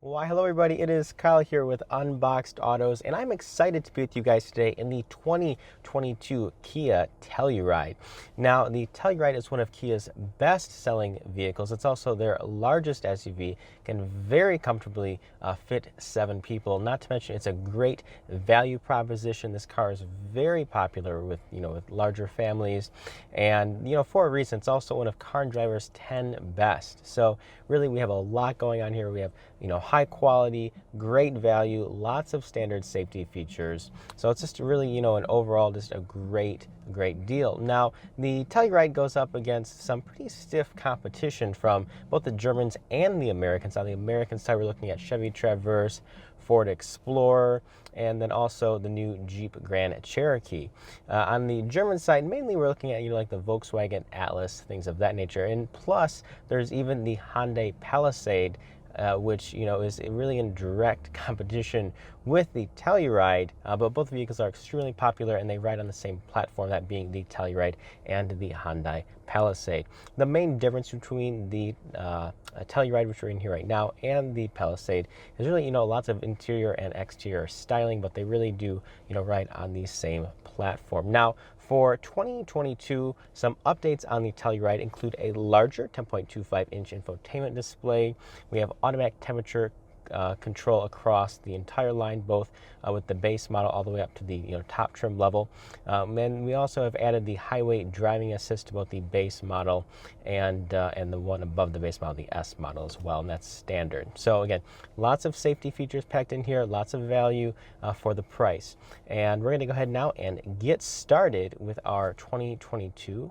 Why, hello everybody, it is Kyle here with Unboxed Autos, and I'm excited to be with you guys today in the 2022 Kia Telluride. Now, the Telluride is one of Kia's best-selling vehicles. It's also their largest SUV, can very comfortably fit 7 people. Not to mention, it's a great value proposition. This car is very popular with, with larger families, and, for a reason, it's also one of Car and Driver's 10 best. So really, we have a lot going on here. We have, high quality, great value, lots of standard safety features. So it's just really, an overall just a great deal. Now, the Telluride goes up against some pretty stiff competition from both the Germans and the Americans. On the American side, we're looking at Chevy Traverse, Ford Explorer, and then also the new Jeep Grand Cherokee. On the German side, mainly we're looking at, like the Volkswagen Atlas, things of that nature. And plus, there's even the Hyundai Palisade, which is really in direct competition with the Telluride, but both vehicles are extremely popular and they ride on the same platform, that being the Telluride and the Hyundai Palisade. The main difference between the Telluride, which we're in here right now, and the Palisade is really, lots of interior and exterior styling, but they really do, ride on the same platform. Now, for 2022, some updates on the Telluride include a larger 10.25-inch infotainment display. We have automatic temperature control across the entire line, both with the base model all the way up to the top trim level. And we also have added the highway driving assist to both the base model and the one above the base model, the S model as well, and that's standard. So again, lots of safety features packed in here, lots of value for the price. And we're going to go ahead now and get started with our 2022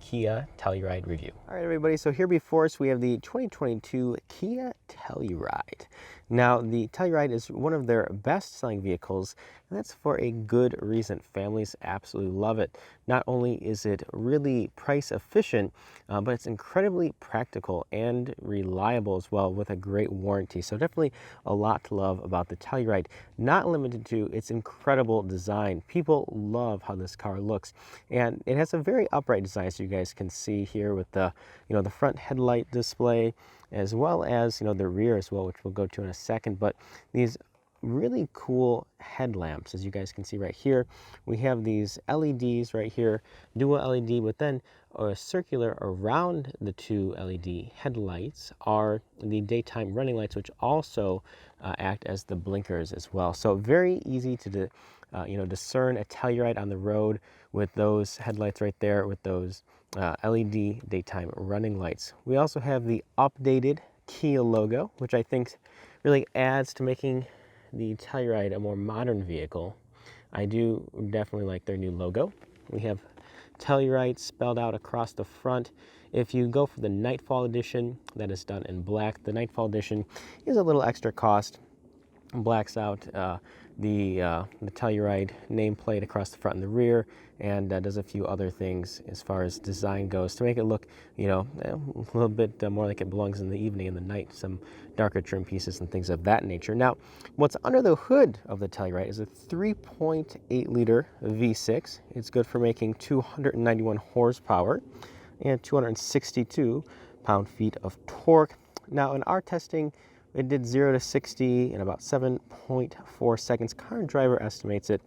Kia Telluride review. All right, everybody, so here before us we have the 2022 Kia Telluride. Now, the Telluride is one of their best-selling vehicles, and that's for a good reason. Families absolutely love it. Not only is it really price efficient, but it's incredibly practical and reliable as well, with a great warranty. So definitely a lot to love about the Telluride. Not limited to its incredible design. People love how this car looks, and it has a very upright design, as you guys can see here with the the front headlight display, as well as the rear as well, which we'll go to in a second. But these really cool headlamps, as you guys can see right here, we have these LEDs right here, dual LED, but then circular around the two LED headlights are the daytime running lights, which also act as the blinkers as well. So very easy to discern a Telluride on the road with those headlights right there, with those LED daytime running lights. We also have the updated Kia logo, which I think really adds to making the Telluride a more modern vehicle. I do definitely like their new logo. We have Telluride spelled out across the front. If you go for the Nightfall edition, that is done in black. The Nightfall edition is a little extra cost. Blacks out the Telluride nameplate across the front and the rear, and does a few other things as far as design goes to make it look, a little bit more like it belongs in the evening and the night. Some darker trim pieces and things of that nature. Now, what's under the hood of the Telluride is a 3.8-liter V6. It's good for making 291 horsepower and 262 pound-feet of torque. Now, in our testing, it did 0 to 60 in about 7.4 seconds. Car and Driver estimates it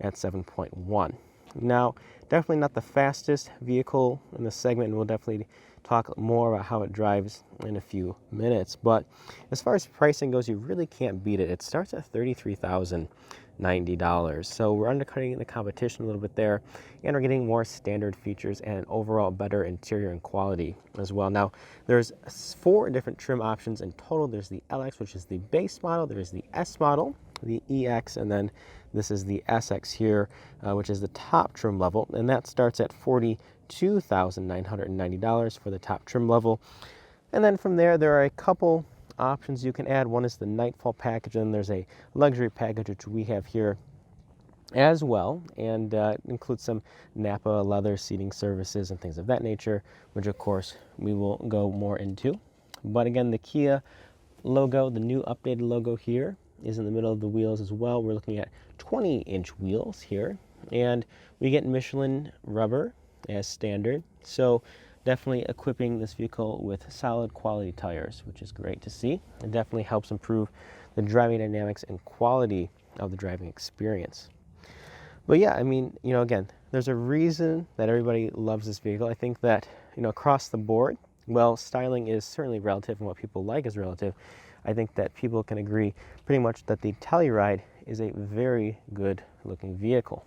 at 7.1. Now, definitely not the fastest vehicle in the segment, and we'll definitely talk more about how it drives in a few minutes. But as far as pricing goes, you really can't beat it. It starts at $33,090. So we're undercutting the competition a little bit there, and we're getting more standard features and an overall better interior and quality as well. Now, there's 4 different trim options in total. There's the LX, which is the base model. There's the S model, the EX, and then this is the SX here, which is the top trim level, and that starts at $42,990 for the top trim level. And then from there are a couple options you can add. One is the Nightfall package, and there's a luxury package, which we have here as well, and includes some Napa leather seating services and things of that nature, which of course we will go more into. But again, the Kia logo, the new updated logo here, is in the middle of the wheels as well. We're looking at 20-inch wheels here, and we get Michelin rubber as standard. So definitely equipping this vehicle with solid quality tires, which is great to see. It definitely helps improve the driving dynamics and quality of the driving experience. But yeah, I mean, again, there's a reason that everybody loves this vehicle. I think that, across the board, well, styling is certainly relative and what people like is relative. I think that people can agree pretty much that the Telluride is a very good looking vehicle.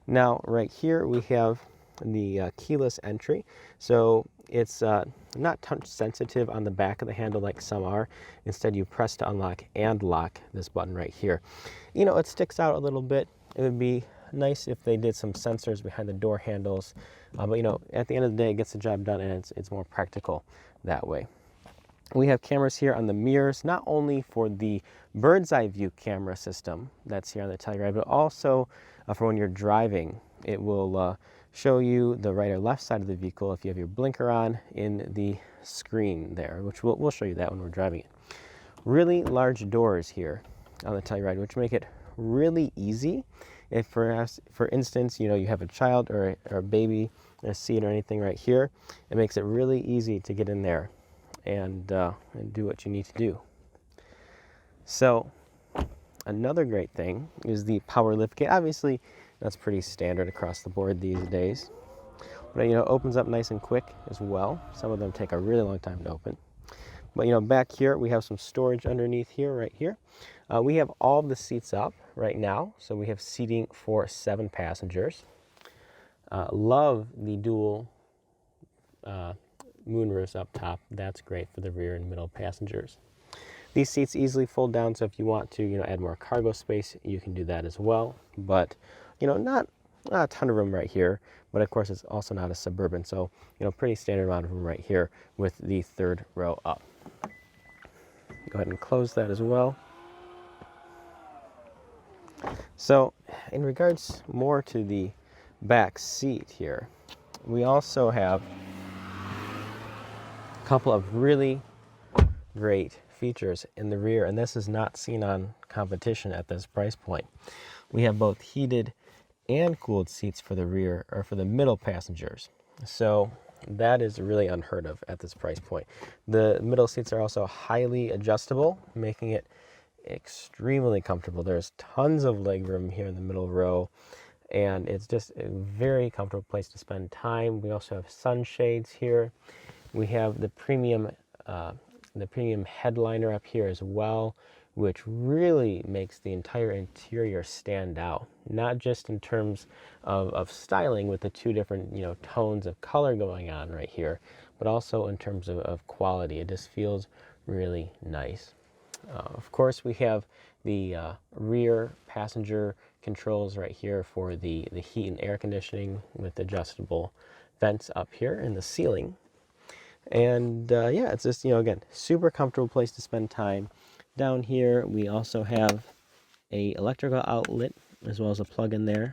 Now, right here we have the keyless entry. So it's not touch sensitive on the back of the handle like some are. Instead, you press to unlock and lock this button right here. It sticks out a little bit. It would be nice if they did some sensors behind the door handles. But at the end of the day, it gets the job done, and it's more practical that way. We have cameras here on the mirrors, not only for the bird's eye view camera system that's here on the Telluride, but also for when you're driving. It will show you the right or left side of the vehicle if you have your blinker on in the screen there, which we'll show you that when we're driving it. Really large doors here on the Telluride, which make it really easy. If for instance, you have a child or a baby in a seat or anything right here, it makes it really easy to get in there and do what you need to do. So another great thing is the power lift gate. Obviously, that's pretty standard across the board these days. But it opens up nice and quick as well. Some of them take a really long time to open. But back here we have some storage underneath here, right here. We have all of the seats up right now, so we have seating for 7 passengers. Love the dual moonroofs up top. That's great for the rear and middle passengers. These seats easily fold down, so if you want to add more cargo space, you can do that as well. But not a ton of room right here, but of course it's also not a Suburban, so pretty standard amount of room right here with the 3rd row up. Go ahead and close that as well. So in regards more to the back seat here, we also have a couple of really great features in the rear, and this is not seen on competition at this price point. We have both heated and cooled seats for the rear, or for the middle passengers. So that is really unheard of at this price point. The middle seats are also highly adjustable, making it extremely comfortable. There's tons of leg room here in the middle row, and it's just a very comfortable place to spend time. We also have sunshades here. We have the premium headliner up here as well, which really makes the entire interior stand out, not just in terms of styling with the 2 different tones of color going on right here, but also in terms of quality. It just feels really nice. Of course, we have the rear passenger controls right here for the heat and air conditioning with adjustable vents up here in the ceiling. And yeah, it's just, again, super comfortable place to spend time. Down here, we also have a electrical outlet as well as a plug-in there.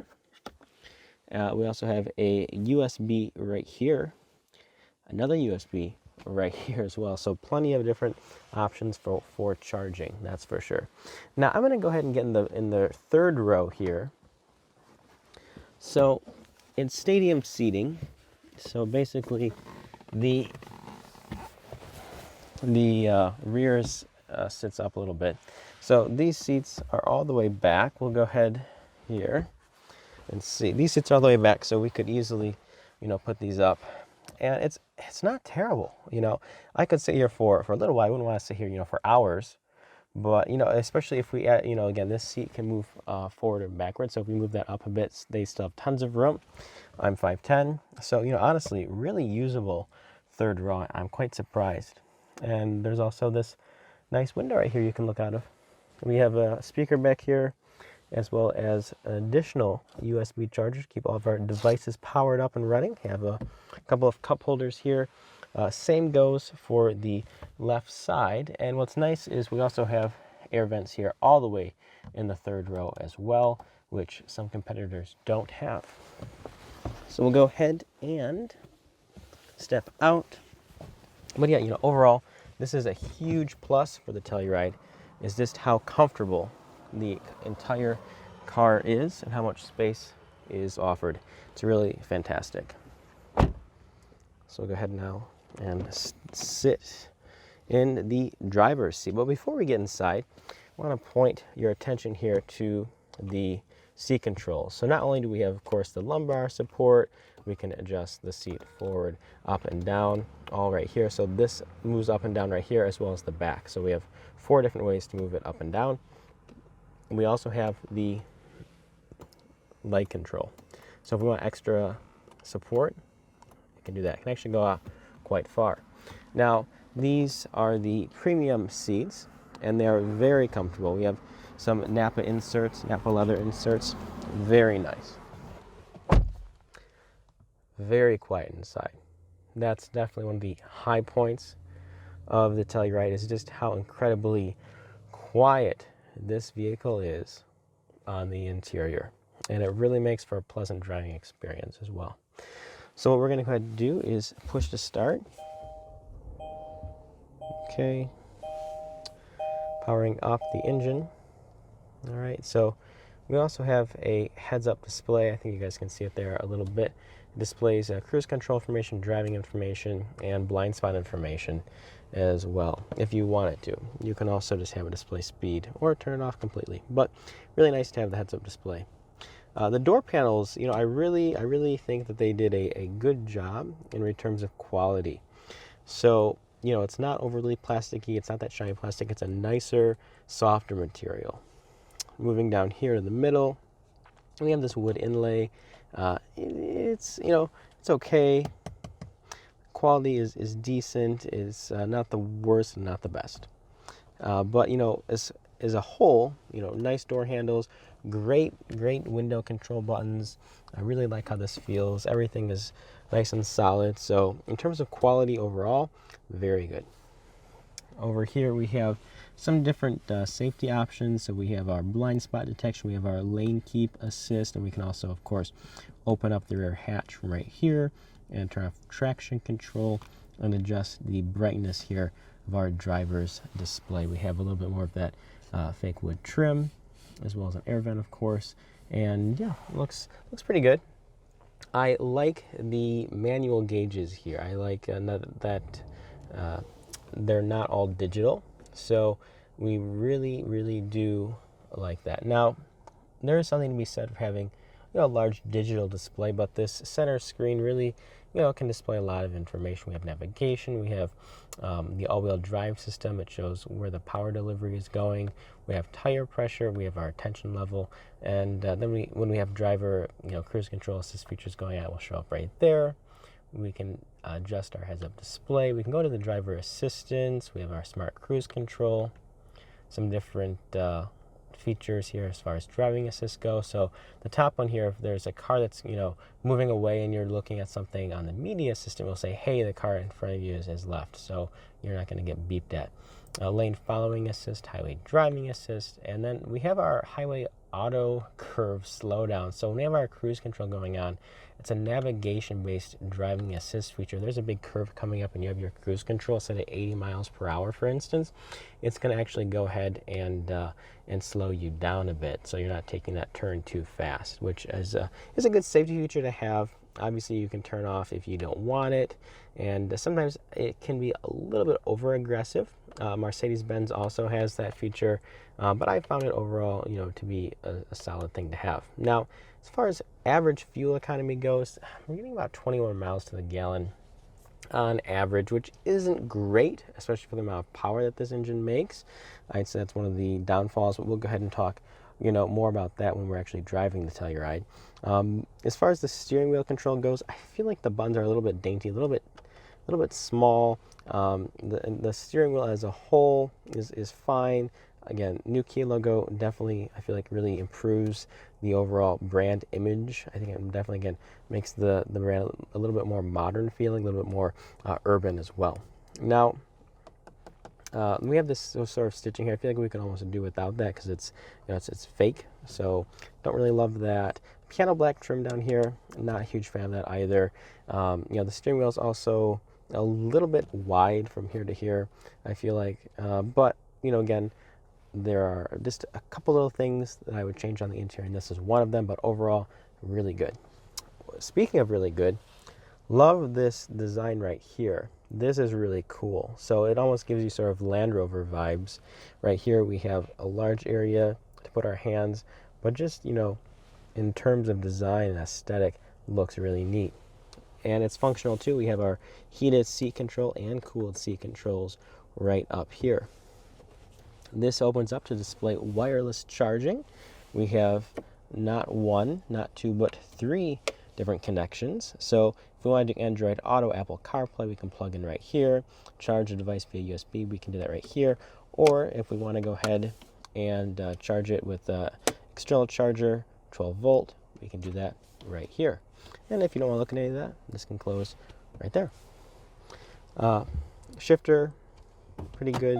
We also have a USB right here, another USB right here as well. So plenty of different options for charging, that's for sure. Now I'm going to go ahead and get in the 3rd row here. So in stadium seating, so basically the rears sits up a little bit. So these seats are all the way back. We'll go ahead here and see. These seats are all the way back, so we could easily, put these up. And it's not terrible. I could sit here for a little while. I wouldn't want to sit here, for hours. But, especially if we add, again, this seat can move forward and backwards. So if we move that up a bit, they still have tons of room. I'm 5'10". So, honestly, really usable 3rd row. I'm quite surprised. And there's also this nice window right here you can look out of. We have a speaker back here, as well as an additional USB charger to keep all of our devices powered up and running. We have a couple of cup holders here. Same goes for the left side. And what's nice is we also have air vents here all the way in the 3rd row as well, which some competitors don't have. So we'll go ahead and step out. But yeah, overall, this is a huge plus for the Telluride, is just how comfortable the entire car is and how much space is offered. It's really fantastic. So we'll go ahead now and sit in the driver's seat. But before we get inside, I want to point your attention here to the seat controls. So not only do we have, of course, the lumbar support, we can adjust the seat forward, up and down, all right here. So this moves up and down right here, as well as the back. So we have 4 different ways to move it up and down. And we also have the light control. So if we want extra support, we can do that. It can actually go out quite far. Now, these are the premium seats, and they are very comfortable. We have some Napa inserts, Napa leather inserts. Very nice. Very quiet inside. That's definitely one of the high points of the Telluride, is just how incredibly quiet this vehicle is on the interior. And it really makes for a pleasant driving experience as well. So what we're going to go ahead and do is push to start. Okay. Powering up the engine. All right, so we also have a heads-up display. I think you guys can see it there a little bit. It displays cruise control information, driving information, and blind spot information as well, if you want it to. You can also just have it display speed or turn it off completely, but really nice to have the heads-up display. The door panels, I really think that they did a good job in terms of quality. So, it's not overly plasticky. It's not that shiny plastic. It's a nicer, softer material. Moving down here in the middle, we have this wood inlay. It's okay. Quality is decent. It's not the worst and not the best. But as a whole, nice door handles, great window control buttons. I really like how this feels. Everything is nice and solid. So in terms of quality overall, very good. Over here we have some different safety options. So we have our blind spot detection, we have our lane keep assist, and we can also, of course, open up the rear hatch from right here and turn off traction control and adjust the brightness here of our driver's display. We have a little bit more of that fake wood trim, as well as an air vent, of course, and yeah, it looks pretty good. I like the manual gauges here. I like that they're not all digital, so we really do like that. Now, there is something to be said for having a large digital display, but this center screen really can display a lot of information. We have navigation, we have the all-wheel drive system. It shows where the power delivery is going. We have tire pressure, we have our attention level, and then when we have driver cruise control assist features going out, will show up right there. We can adjust our heads-up display. We can go to the driver assistance. We have our smart cruise control, some different features here as far as driving assist go. So the top one here, if there's a car that's moving away and you're looking at something on the media system, will say, hey, the car in front of you is left, so you're not going to get beeped at. Lane following assist, highway driving assist, and then we have our highway auto curve slowdown. So when we have our cruise control going on, it's a navigation-based driving assist feature. There's a big curve coming up and you have your cruise control set at 80 miles per hour, for instance. It's going to actually go ahead and slow you down a bit, so you're not taking that turn too fast, which is a good safety feature to have. Obviously, you can turn off if you don't want it, and sometimes it can be a little bit over-aggressive. Mercedes-Benz also has that feature, but I found it overall, to be a solid thing to have. Now, as far as average fuel economy goes, we're getting about 21 miles to the gallon on average, which isn't great, especially for the amount of power that this engine makes. I'd say that's one of the downfalls, but we'll go ahead and talk more about that when we're actually driving the Telluride. As far as the steering wheel control goes, I feel like the buttons are a little bit dainty, a little bit small. The steering wheel as a whole is fine. Again, new Kia logo definitely, I feel like, really improves the overall brand image. I think it definitely, again, makes the brand a little bit more modern feeling, a little bit more urban as well. Now, we have this sort of stitching here. I feel like we can almost do without that because it's fake, so don't really love that. Piano black trim down here, not a huge fan of that either. The steering wheel is also a little bit wide from here to here, I feel like, but again, there are just a couple little things that I would change on the interior, and this is one of them, but overall, really good. Speaking of really good, Love this design right here. This is really cool. So it almost gives you sort of Land Rover vibes. Right here we have a large area to put our hands, but just, in terms of design and aesthetic, looks really neat. And it's functional too. We have our heated seat control and cooled seat controls right up here. This opens up to display wireless charging. We have not one, not two, but three different connections. So if we want to do Android Auto, Apple CarPlay, we can plug in right here. Charge the device via USB, we can do that right here. Or if we want to go ahead and charge it with an external charger, 12 volt, we can do that right here. And if you don't want to look at any of that, this can close right there. Shifter, pretty good.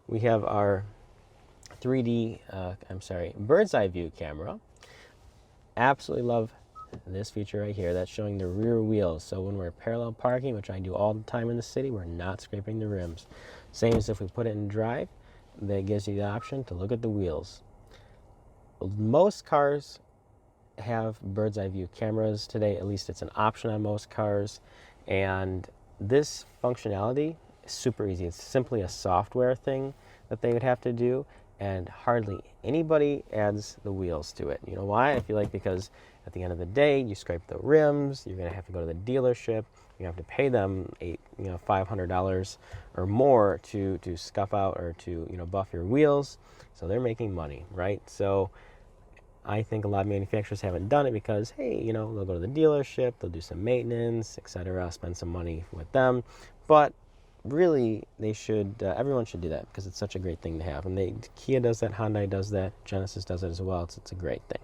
We have our bird's eye view camera. Absolutely love this feature right here. That's showing the rear wheels. So when we're parallel parking, which I do all the time in the city, we're not scraping the rims. Same as if we put it in drive, that gives you the option to look at the wheels. Most cars have bird's eye view cameras today. At least it's an option on most cars. And this functionality is super easy. It's simply a software thing that they would have to do, and hardly anybody adds the wheels to it. You know why? I feel like because at the end of the day, you scrape the rims, you're going to have to go to the dealership, you have to pay them $500 or more to scuff out or to buff your wheels. So they're making money, right? So I think a lot of manufacturers haven't done it because, hey, they'll go to the dealership, they'll do some maintenance, etc., spend some money with them. But really, they should. Everyone should do that because it's such a great thing to have. And Kia does that, Hyundai does that, Genesis does it as well. It's a great thing.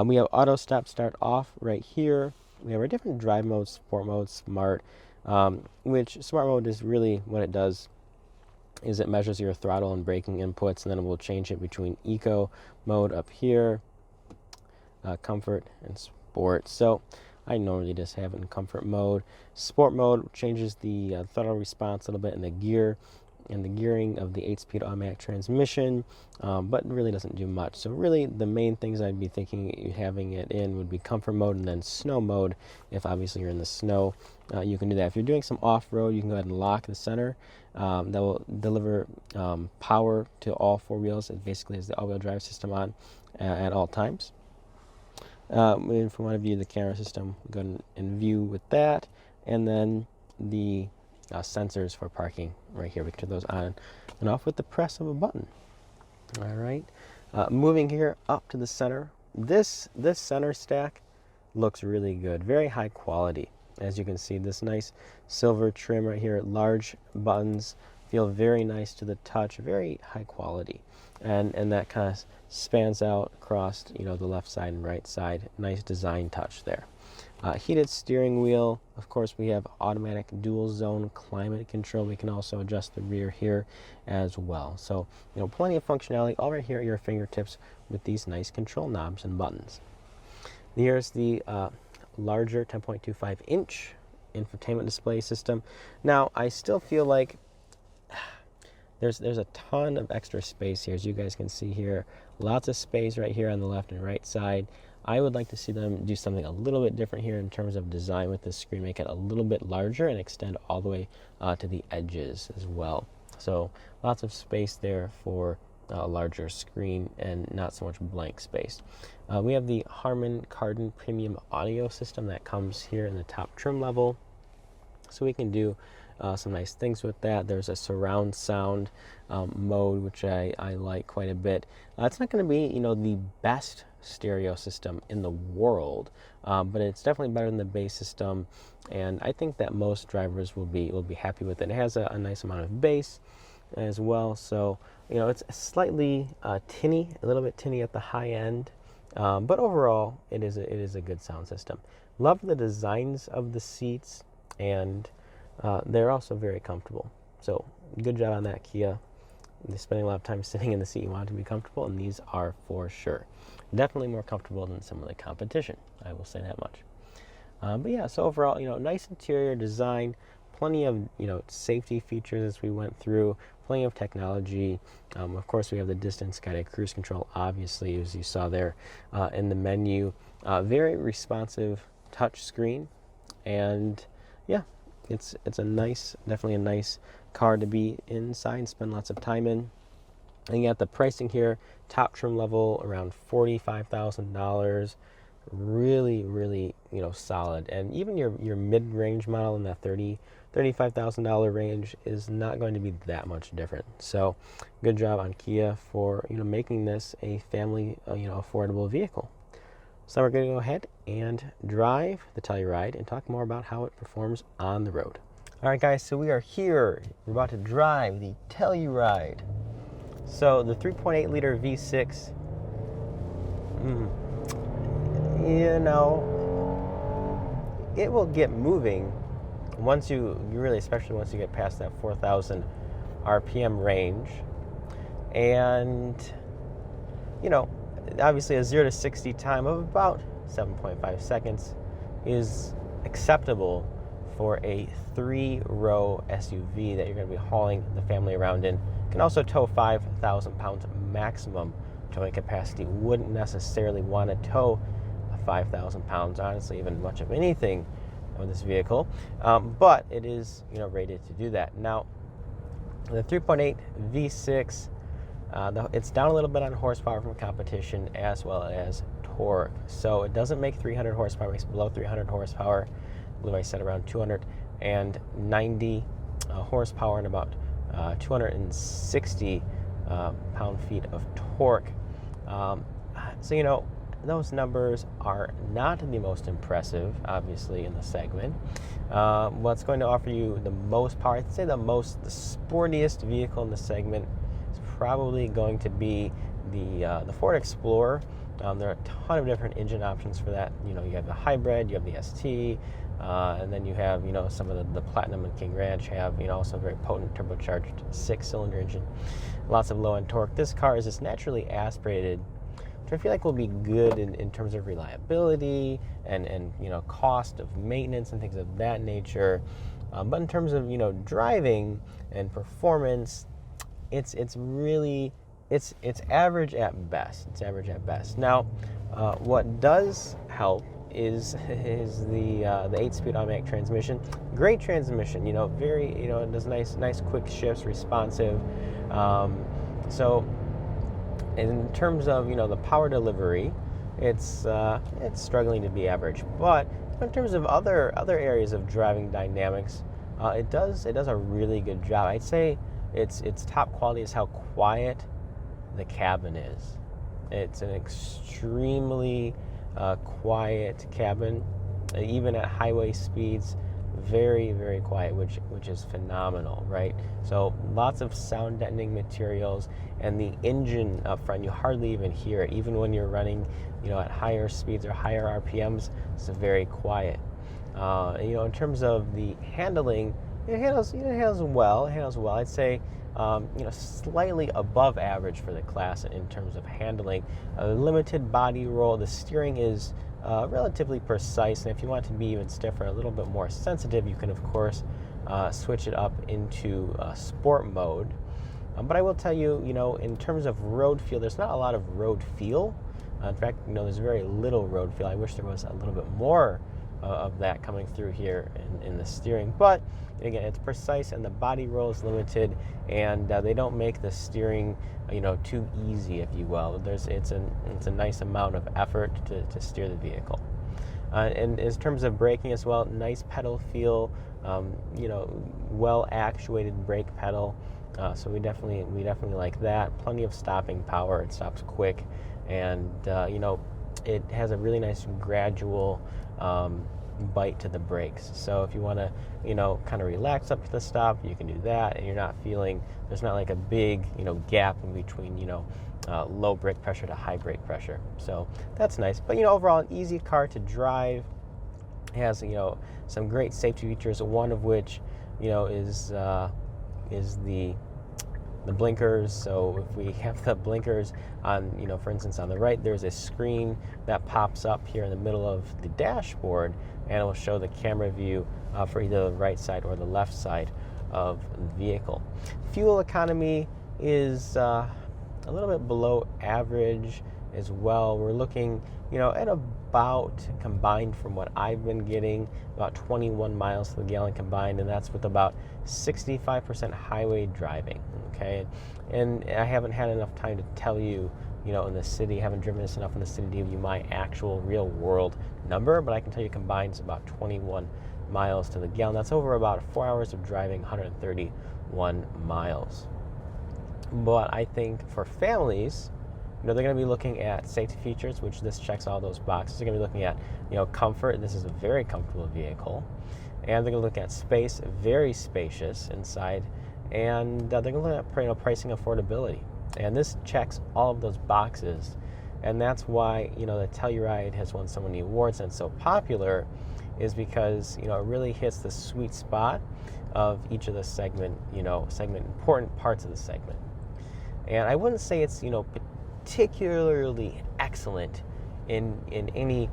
We have auto stop start off right here. We have our different drive modes, sport mode, smart, which smart mode is really what it does is it measures your throttle and braking inputs, and then it will change it between eco mode up here, comfort, and sport. So I normally just have it in comfort mode. Sport mode changes the throttle response a little bit in the gear and the gearing of the 8-speed automatic transmission, but really doesn't do much. So really the main things I'd be thinking having it in would be comfort mode and then snow mode. If obviously you're in the snow, you can do that. If you're doing some off-road, you can go ahead and lock the center. That will deliver power to all four wheels. It basically is the all-wheel drive system on at all times. If we want to view the camera system, go and view with that, and then the sensors for parking right here. We can turn those on and off with the press of a button. All right, moving here up to the center. This center stack looks really good, very high quality. As you can see, this nice silver trim right here, large buttons, feel very nice to the touch, very high quality. And that kind of spans out across, the left side and right side. Nice design touch there. Heated steering wheel. Of course, we have automatic dual zone climate control. We can also adjust the rear here as well. So, plenty of functionality all right here at your fingertips with these nice control knobs and buttons. Here's the larger 10.25 inch infotainment display system. Now, I still feel like there's a ton of extra space here, as you guys can see here. Lots of space right here on the left and right side. I would like to see them do something a little bit different here in terms of design with this screen, make it a little bit larger and extend all the way to the edges as well. So lots of space there for a larger screen and not so much blank space. We have the Harman Kardon Premium Audio System that comes here in the top trim level. So we can do some nice things with that. There's a surround sound mode, which I like quite a bit. It's not going to be, the best stereo system in the world, but it's definitely better than the bass system, and I think that most drivers will be happy with it. It has a nice amount of bass as well, so it's slightly tinny, a little bit tinny at the high end, but overall it is a good sound system. Love the designs of the seats, and they're also very comfortable. So good job on that, Kia. They're spending a lot of time sitting in the seat you want it to be comfortable, and these are for sure. Definitely more comfortable than some of the competition, I will say that much. But yeah, so overall, nice interior design, plenty of, safety features as we went through, plenty of technology. Of course, we have the distance guided cruise control, obviously, as you saw there in the menu. Very responsive touch screen. And yeah, it's a nice, definitely a nice car to be inside and spend lots of time in. And you got the pricing here, top trim level around $45,000. Really, really, solid. And even your mid-range model in that $35,000 range is not going to be that much different. So good job on Kia for making this a family affordable vehicle. So we're going to go ahead and drive the Telluride and talk more about how it performs on the road. All right, guys, so we are here. We're about to drive the Telluride. So the 3.8 liter V6, it will get moving once especially once you get past that 4,000 RPM range. And, obviously a 0 to 60 time of about 7.5 seconds is acceptable for a 3-row SUV that you're going to be hauling the family around in. Can also tow 5,000 pounds maximum towing capacity. Wouldn't necessarily want to tow 5,000 pounds, honestly, even much of anything with this vehicle, but it is rated to do that. Now, the 3.8 V6, it's down a little bit on horsepower from competition as well as torque. So it doesn't make 300 horsepower, it's below 300 horsepower. I believe I said around 290 horsepower and about 260 pound-feet of torque. So, those numbers are not the most impressive, obviously, in the segment. What's going to offer you the most power, I'd say the sportiest vehicle in the segment is probably going to be the Ford Explorer. There are a ton of different engine options for that. You have the hybrid, you have the ST, and then you have, some of the Platinum and King Ranch have, also a very potent turbocharged 6-cylinder engine. Lots of low-end torque. This car is just naturally aspirated, which I feel like will be good in terms of reliability and cost of maintenance and things of that nature. But in terms of, driving and performance, it's average at best. It's average at best. Now, what does help is the 8-speed automatic transmission. Great transmission, very, it does nice quick shifts, responsive. So in terms of the power delivery, it's struggling to be average. But in terms of other areas of driving dynamics, it does a really good job. I'd say its top quality is how quiet the cabin is. It's an extremely quiet cabin, even at highway speeds. Very, very quiet, which is phenomenal, right? So lots of sound deadening materials, and the engine up front, you hardly even hear it. Even when you're running, at higher speeds or higher RPMs, it's very quiet. In terms of the handling, it handles well. I'd say, slightly above average for the class in terms of handling. A limited body roll. The steering is relatively precise, and if you want to be even stiffer, a little bit more sensitive, you can of course switch it up into sport mode. But I will tell you, in terms of road feel, there's not a lot of road feel. In fact, there's very little road feel. I wish there was a little bit more of that coming through here in the steering. But again, it's precise, and the body roll is limited, and they don't make the steering too easy, if you will. It's a nice amount of effort to steer the vehicle. And in terms of braking as well, nice pedal feel, well actuated brake pedal. So we definitely like that. Plenty of stopping power. It stops quick, and it has a really nice gradual bite to the brakes. So if you want to, kind of relax up to the stop, you can do that, and you're not feeling, there's not like a big, gap in between, low brake pressure to high brake pressure. So that's nice. But, overall, an easy car to drive. It has, some great safety features, one of which, is the blinkers. So if we have the blinkers on, for instance, on the right, there's a screen that pops up here in the middle of the dashboard, and it will show the camera view for either the right side or the left side of the vehicle. Fuel economy is a little bit below average as well. We're looking, at about, combined from what I've been getting, about 21 miles to the gallon combined, and that's with about 65% highway driving, okay? And I haven't had enough time to tell you, in the city, haven't driven this enough in the city to give you my actual real world number, but I can tell you combined is about 21 miles to the gallon. That's over about 4 hours of driving, 131 miles. But I think for families, they're going to be looking at safety features, which this checks all those boxes. They're going to be looking at, comfort. This is a very comfortable vehicle. And they're going to look at space, very spacious inside. And they're going to look at, pricing affordability. And this checks all of those boxes. And that's why, the Telluride has won so many awards and so popular, is because, it really hits the sweet spot of each of the segment important parts of the segment. And I wouldn't say it's, particularly excellent in any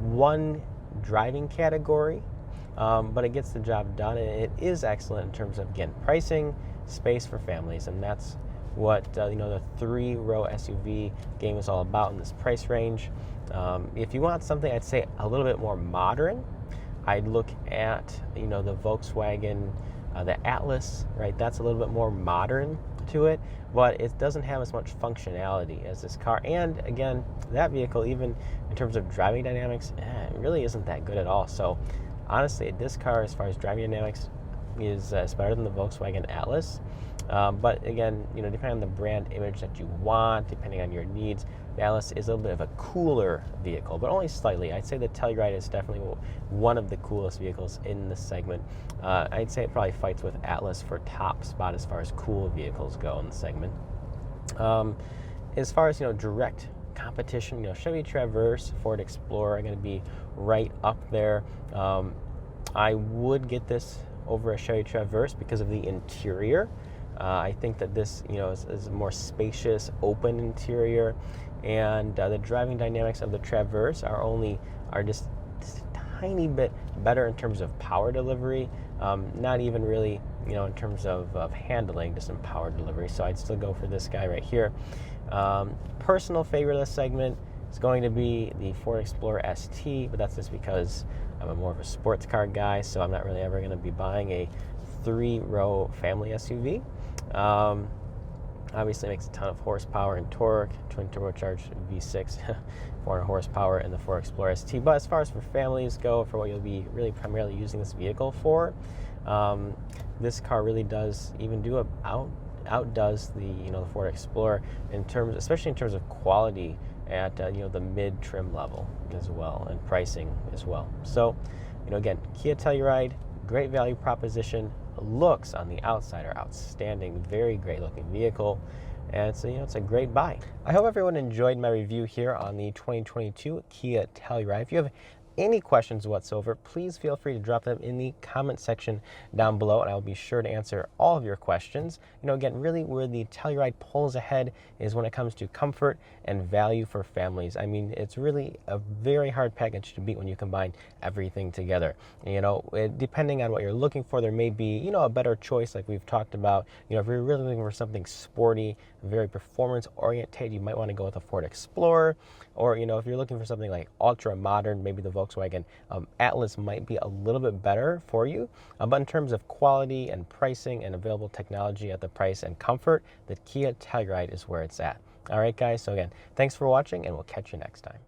one driving category, but it gets the job done, and it is excellent in terms of, again, pricing, space for families, and that's what the 3-row SUV game is all about in this price range. If you want something, I'd say a little bit more modern, I'd look at the Volkswagen, the Atlas, right? That's a little bit more modern to it, but it doesn't have as much functionality as this car. And again, that vehicle, even in terms of driving dynamics, it really isn't that good at all. So honestly, this car, as far as driving dynamics, is better than the Volkswagen Atlas. But again, depending on the brand image that you want, depending on your needs, the Atlas is a little bit of a cooler vehicle, but only slightly. I'd say the Telluride is definitely one of the coolest vehicles in the segment. I'd say it probably fights with Atlas for top spot as far as cool vehicles go in the segment. As far as direct competition, Chevy Traverse, Ford Explorer are going to be right up there. I would get this over a Chevy Traverse because of the interior. I think that this, is a more spacious, open interior, and the driving dynamics of the Traverse are just a tiny bit better in terms of power delivery. Not even really, in terms of handling, just in power delivery. So I'd still go for this guy right here. Personal favorite of this segment is going to be the Ford Explorer ST, but that's just because I'm more of a sports car guy, so I'm not really ever going to be buying a 3-row family SUV. Obviously makes a ton of horsepower and torque, twin turbocharged V6, 400 horsepower in the Ford Explorer ST. But as far as for families go, for what you'll be really primarily using this vehicle for, this car really does even outdoes the Ford Explorer especially in terms of quality at the mid trim level as well, and pricing as well. So again, Kia Telluride, great value proposition. Looks on the outside are outstanding, very great looking vehicle, and so it's a great buy. I hope everyone enjoyed my review here on the 2022 Kia Telluride. If you have any questions whatsoever, please feel free to drop them in the comment section down below, and I'll be sure to answer all of your questions. Again, really where the Telluride pulls ahead is when it comes to comfort and value for families. I mean, it's really a very hard package to beat when you combine everything together. Depending on what you're looking for, there may be, a better choice like we've talked about. If you're really looking for something sporty, very performance oriented, you might want to go with a Ford Explorer. Or, if you're looking for something like ultra modern, maybe the Volkswagen Atlas might be a little bit better for you. But in terms of quality and pricing and available technology at the price and comfort, the Kia Telluride is where it's at. All right, guys. So again, thanks for watching, and we'll catch you next time.